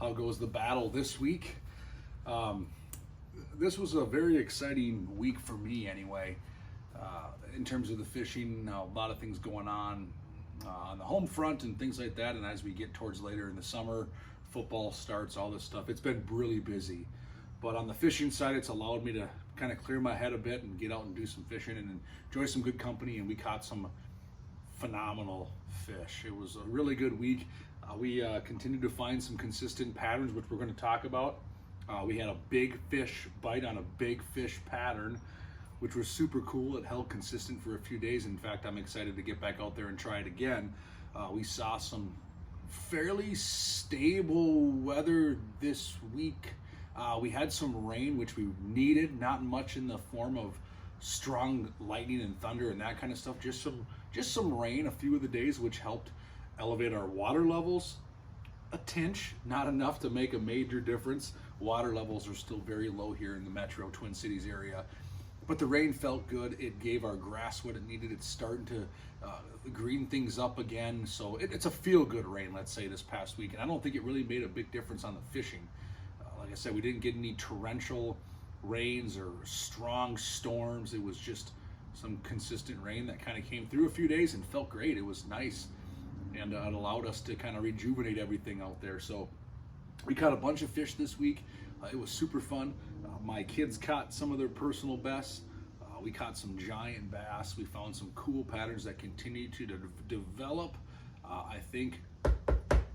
how goes the battle this week. This was a very exciting week for me anyway, in terms of the fishing. A lot of things going on the home front and things like that, and as we get towards later in the summer, football starts, all this stuff. It's been really busy, but on the fishing side, it's allowed me to kind of clear my head a bit and get out and do some fishing and enjoy some good company, and we caught some phenomenal fish. It was a really good week. We continued to find some consistent patterns, which we're going to talk about. We had a big fish bite on a big fish pattern, which was super cool. It held consistent for a few days. In fact, I'm excited to get back out there and try it again. We saw some fairly stable weather this week. We had some rain, which we needed, not much in the form of strong lightning and thunder and that kind of stuff, just some rain a few of the days, which helped elevate our water levels a tinch, not enough to make a major difference. Water levels are still very low here in the metro Twin Cities area, but the rain felt good. It gave our grass what it needed. It's starting to green things up again, so it's a feel-good rain, let's say, this past week, and I don't think it really made a big difference on the fishing. Like I said, we didn't get any torrential rains or strong storms. It was just some consistent rain that kind of came through a few days and felt great. It was nice, and it allowed us to kind of rejuvenate everything out there. So we caught a bunch of fish this week. It was super fun. My kids caught some of their personal bests. We caught some giant bass. We found some cool patterns that continue to develop. I think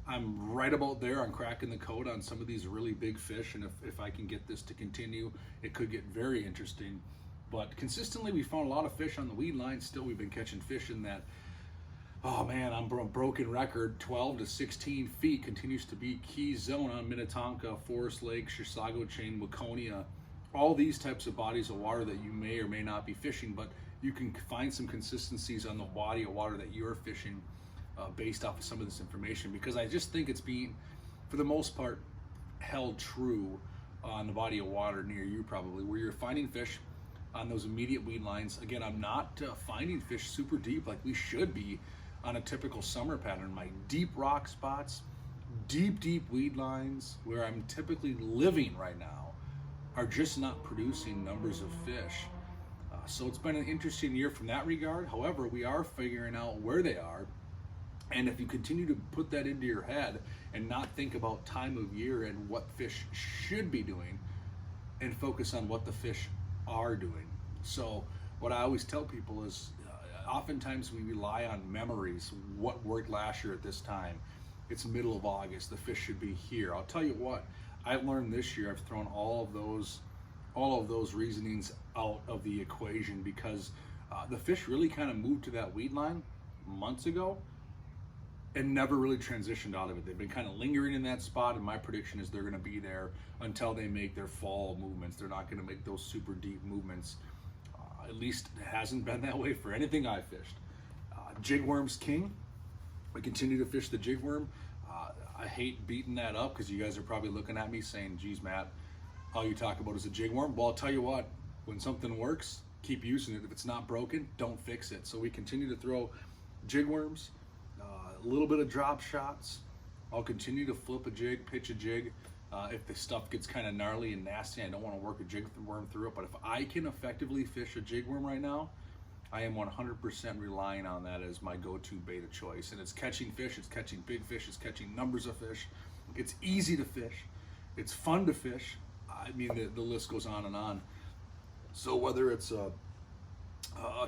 I'm right about there on cracking the code on some of these really big fish, and if I can get this to continue, it could get very interesting. But consistently, we found a lot of fish on the weed line. Still, we've been catching fish in that, oh man, I'm a broken record, 12 to 16 feet continues to be key zone on Minnetonka, Forest Lake, Chisago Chain, Waconia, all these types of bodies of water that you may or may not be fishing, but you can find some consistencies on the body of water that you're fishing based off of some of this information, because I just think it's being, for the most part, held true on the body of water near you probably, where you're finding fish on those immediate weed lines. Again, I'm not finding fish super deep like we should be on a typical summer pattern. My deep rock spots, deep weed lines where I'm typically living right now are just not producing numbers of fish. So it's been an interesting year from that regard. However, we are figuring out where they are. And if you continue to put that into your head and not think about time of year and what fish should be doing, and focus on what the fish are doing. So what I always tell people is, oftentimes we rely on memories. What worked last year at this time? It's middle of August, the fish should be here. I'll tell you what, I've learned this year, I've thrown all of those reasonings out of the equation, because the fish really kind of moved to that weed line months ago and never really transitioned out of it. They've been kind of lingering in that spot, and my prediction is they're going to be there until they make their fall movements. They're not going to make those super deep movements. At least it hasn't been that way for anything I fished. Jigworm's king. We continue to fish the jigworm. I hate beating that up, because you guys are probably looking at me saying, geez, Matt, all you talk about is a jigworm. Well, I'll tell you what, when something works, keep using it. If it's not broken, don't fix it. So we continue to throw jigworms, a little bit of drop shots. I'll continue to flip a jig, pitch a jig. If the stuff gets kind of gnarly and nasty, I don't want to work a jigworm through it. But if I can effectively fish a jigworm right now, I am 100% relying on that as my go-to bait of choice. And it's catching fish, it's catching big fish, it's catching numbers of fish. It's easy to fish. It's fun to fish. I mean, the list goes on and on. So whether it's a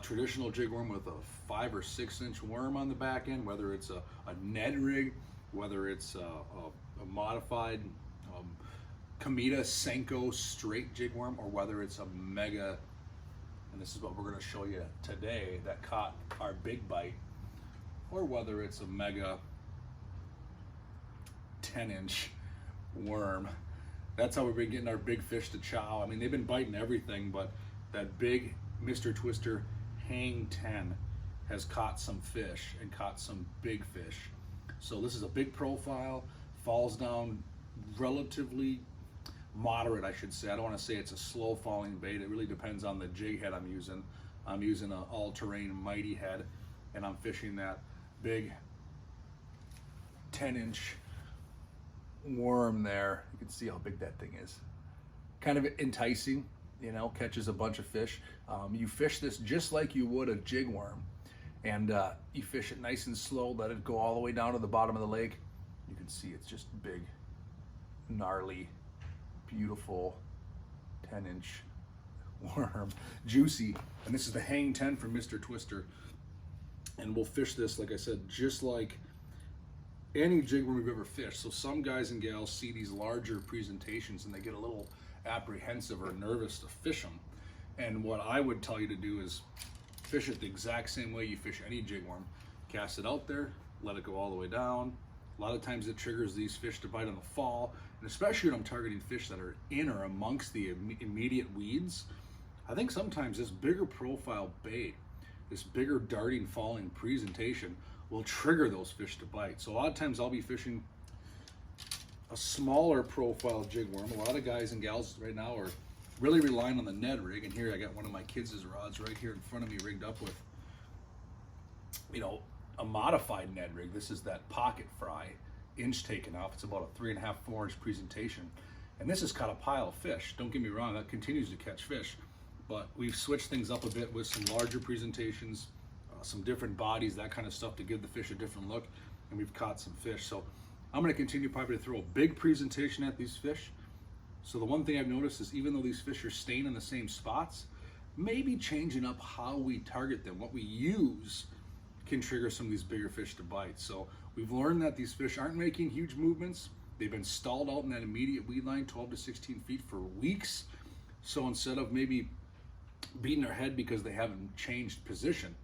traditional jigworm with a 5 or 6 inch worm on the back end, whether it's a Ned rig, whether it's a modified Kamita Senko straight jigworm, or whether it's a mega, and this is what we're going to show you today, that caught our big bite, or whether it's a mega 10-inch worm. That's how we've been getting our big fish to chow. I mean, they've been biting everything, but that big Mr. Twister Hang 10 has caught some fish, and caught some big fish. So this is a big profile, falls down relatively moderate, I should say. I don't want to say it's a slow falling bait. It really depends on the jig head I'm using. I'm using an all-terrain Mighty head, and I'm fishing that big 10-inch worm there. You can see how big that thing is. Kind of enticing, you know, catches a bunch of fish. You fish this just like you would a jig worm, and you fish it nice and slow, let it go all the way down to the bottom of the lake. You can see it's just big, gnarly, beautiful 10-inch worm, juicy. And this is the Hang 10 from Mr. Twister. And we'll fish this, like I said, just like any jig worm we've ever fished. So some guys and gals see these larger presentations and they get a little apprehensive or nervous to fish them. And what I would tell you to do is fish it the exact same way you fish any jig worm. Cast it out there, let it go all the way down. A lot of times it triggers these fish to bite in the fall, and especially when I'm targeting fish that are in or amongst the immediate weeds. I think sometimes this bigger profile bait, this bigger darting falling presentation will trigger those fish to bite. So a lot of times I'll be fishing a smaller profile jig worm. A lot of guys and gals right now are really relying on the Ned rig, and here I got one of my kids' rods right here in front of me rigged up with, you know, a modified Ned rig. This is that pocket fry, inch taken off. It's about a 3.5, 4 inch presentation. And this has caught a pile of fish. Don't get me wrong, that continues to catch fish. But we've switched things up a bit with some larger presentations, some different bodies, that kind of stuff to give the fish a different look. And we've caught some fish. So I'm gonna continue probably to throw a big presentation at these fish. So the one thing I've noticed is even though these fish are staying in the same spots, maybe changing up how we target them, what we use can trigger some of these bigger fish to bite. So we've learned that these fish aren't making huge movements. They've been stalled out in that immediate weed line, 12 to 16 feet for weeks. So instead of maybe beating their head because they haven't changed position,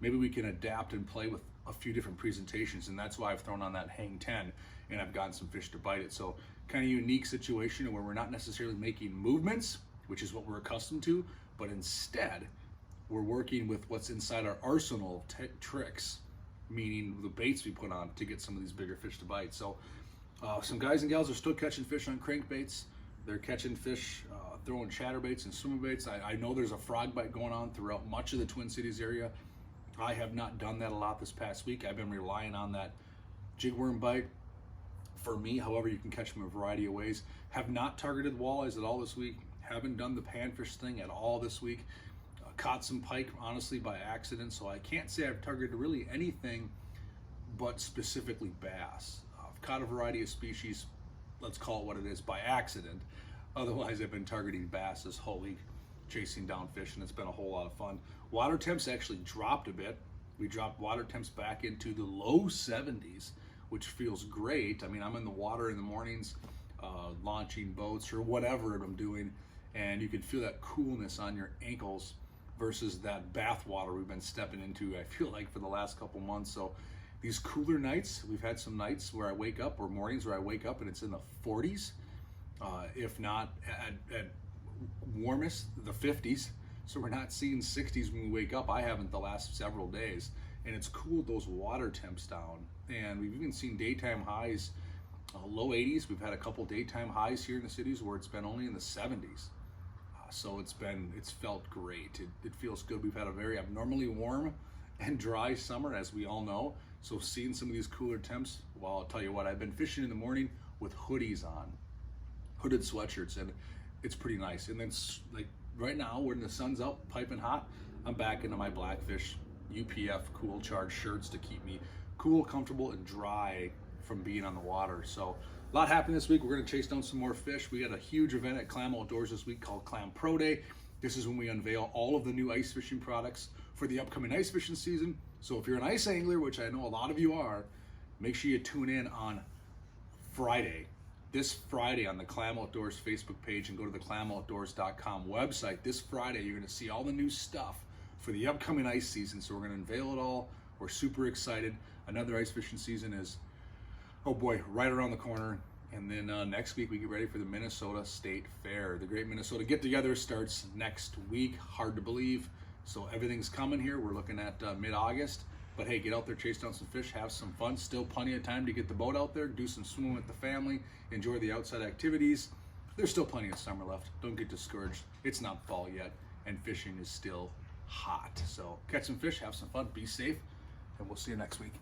maybe we can adapt and play with a few different presentations. And that's why I've thrown on that Hang 10 and I've gotten some fish to bite it. So kind of unique situation where we're not necessarily making movements, which is what we're accustomed to, but instead we're working with what's inside our arsenal of tricks, meaning the baits we put on to get some of these bigger fish to bite. So some guys and gals are still catching fish on crankbaits. They're catching fish, throwing chatterbaits and swimmer baits. I know there's a frog bite going on throughout much of the Twin Cities area. I have not done that a lot this past week. I've been relying on that jig worm bite for me. However, you can catch them a variety of ways. Have not targeted walleyes at all this week. Haven't done the panfish thing at all this week. Caught some pike, honestly, by accident. So I can't say I've targeted really anything but specifically bass. I've caught a variety of species, let's call it what it is, by accident. Otherwise, I've been targeting bass this whole week, chasing down fish, and it's been a whole lot of fun. Water temps actually dropped a bit. We dropped water temps back into the low 70s, which feels great. I mean, I'm in the water in the mornings, launching boats or whatever I'm doing, and you can feel that coolness on your ankles versus that bath water we've been stepping into, I feel like, for the last couple months. So these cooler nights, we've had some nights where I wake up, or mornings where I wake up and it's in the 40s, if not at warmest, the 50s. So we're not seeing 60s when we wake up. I haven't the last several days, and it's cooled those water temps down. And we've even seen daytime highs, low 80s. We've had a couple daytime highs here in the cities where it's been only in the 70s. So it's felt great. It feels good. We've had a very abnormally warm and dry summer, as we all know. So seeing some of these cooler temps, well, I'll tell you what, I've been fishing in the morning with hoodies on, hooded sweatshirts, and it's pretty nice. And then like right now, when the sun's out, piping hot, I'm back into my Blackfish UPF cool charge shirts to keep me cool, comfortable, and dry from being on the water. So a lot happened this week. We're going to chase down some more fish. We got a huge event at Clam Outdoors this week called Clam Pro Day. This is when we unveil all of the new ice fishing products for the upcoming ice fishing season. So if you're an ice angler, which I know a lot of you are, make sure you tune in on Friday. This Friday on the Clam Outdoors Facebook page, and go to the clamoutdoors.com website. This Friday, you're going to see all the new stuff for the upcoming ice season. So we're going to unveil it all. We're super excited. Another ice fishing season is, oh boy, right around the corner. And then next week we get ready for the Minnesota State Fair. The Great Minnesota Get Together starts next week. Hard to believe. So everything's coming here. We're looking at mid-August. But hey, get out there, chase down some fish, have some fun. Still plenty of time to get the boat out there, do some swimming with the family, enjoy the outside activities. There's still plenty of summer left. Don't get discouraged. It's not fall yet, and fishing is still hot. So catch some fish, have some fun, be safe, and we'll see you next week.